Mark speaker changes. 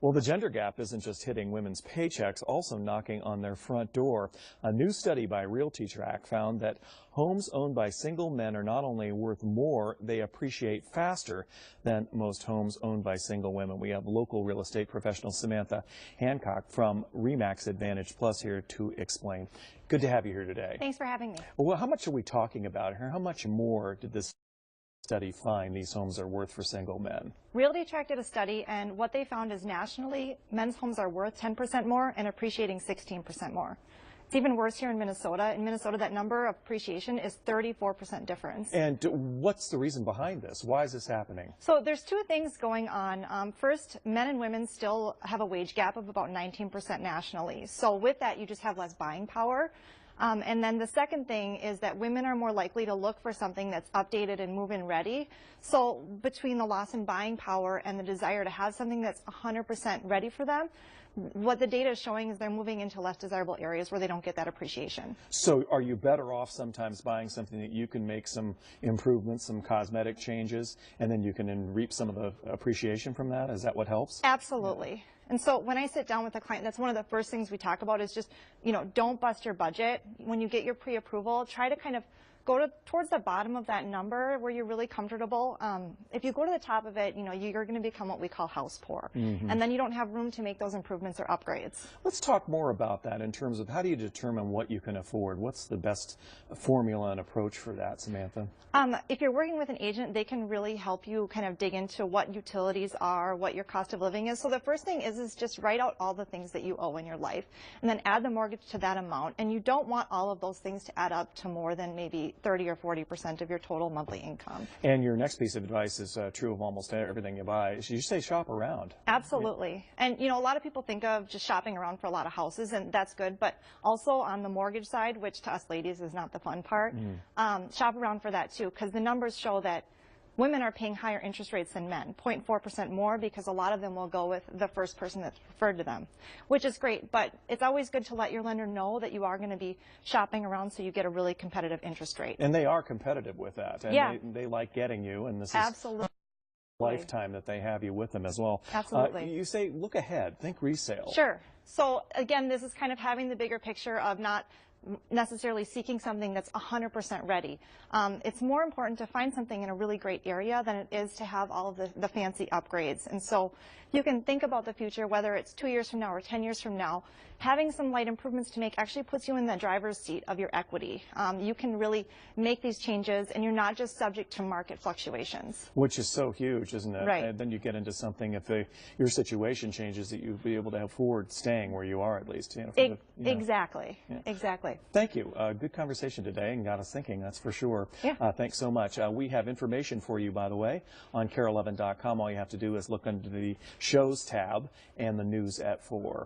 Speaker 1: Well, the gender gap isn't just hitting women's paychecks, also knocking on their front door. A new study by Realty Track found that homes owned by single men are not only worth more, they appreciate faster than most homes owned by single women. We have local real estate professional Samantha Hancock from RE/MAX Advantage Plus here to explain. Good to have you here today.
Speaker 2: Thanks for having me.
Speaker 1: Well, how much are we talking about here? How much more did this study find these homes are worth for single men?
Speaker 2: Realty Track did a study, and what they found is nationally, men's homes are worth 10% more and appreciating 16% more. It's even worse here in Minnesota. In Minnesota, that number of appreciation is 34% difference.
Speaker 1: And what's the reason behind this? Why is this happening?
Speaker 2: So there's two things going on. First, men and women still have a wage gap of about 19% nationally. So with that, you just have less buying power. And then the second thing is that women are more likely to look for something that's updated and move-in ready. So between the loss in buying power and the desire to have something that's 100% ready for them, what the data is showing is they're moving into less desirable areas where they don't get that appreciation.
Speaker 1: So are you better off sometimes buying something that you can make some improvements, some cosmetic changes, and then you can reap some of the appreciation from that? Is that what helps?
Speaker 2: Absolutely. And so when I sit down with a client, that's one of the first things we talk about is just, don't bust your budget. When you get your pre-approval, try to kind of go towards the bottom of that number where you're really comfortable. If you go to the top of it, you're going to become what we call house poor. And then you don't have room to make those improvements or upgrades.
Speaker 1: Let's talk more about that in terms of how do you determine what you can afford? What's the best formula and approach for that, Samantha?
Speaker 2: If you're working with an agent, they can really help you kind of dig into what utilities are, what your cost of living is. So the first thing is just write out all the things that you owe in your life and then add the mortgage to that amount. And you don't want all of those things to add up to more than maybe 30 or 40% of your total monthly income.
Speaker 1: And your next piece of advice is true of almost everything you buy. You say shop around.
Speaker 2: Absolutely. And a lot of people think of just shopping around for a lot of houses, and that's good. But also on the mortgage side, which to us ladies is not the fun part, shop around for that too, because the numbers show that women are paying higher interest rates than men, 0.4% more, because a lot of them will go with the first person that's referred to them, which is great. But it's always good to let your lender know that you are going to be shopping around so you get a really competitive interest rate.
Speaker 1: And they are competitive with that. And
Speaker 2: yeah.
Speaker 1: they like getting you, and this is
Speaker 2: absolutely
Speaker 1: lifetime that they have you with them as well.
Speaker 2: Absolutely.
Speaker 1: You say look ahead, think resale.
Speaker 2: Sure. So again, this is kind of having the bigger picture of not necessarily seeking something that's 100% ready. It's more important to find something in a really great area than it is to have all of the fancy upgrades. And so you can think about the future, whether it's 2 years from now or 10 years from now, having some light improvements to make actually puts you in the driver's seat of your equity. You can really make these changes and you're not just subject to market fluctuations.
Speaker 1: Which is so huge, isn't it?
Speaker 2: Right.
Speaker 1: And then you get into something, if your situation changes, that you'll be able to afford staying where you are at least.
Speaker 2: Exactly. Yeah. Exactly.
Speaker 1: Thank you. Good conversation today and got us thinking, that's for sure.
Speaker 2: Yeah.
Speaker 1: Thanks so much. We have information for you, by the way, on KARE11.com. All you have to do is look under the Shows tab and the News at 4.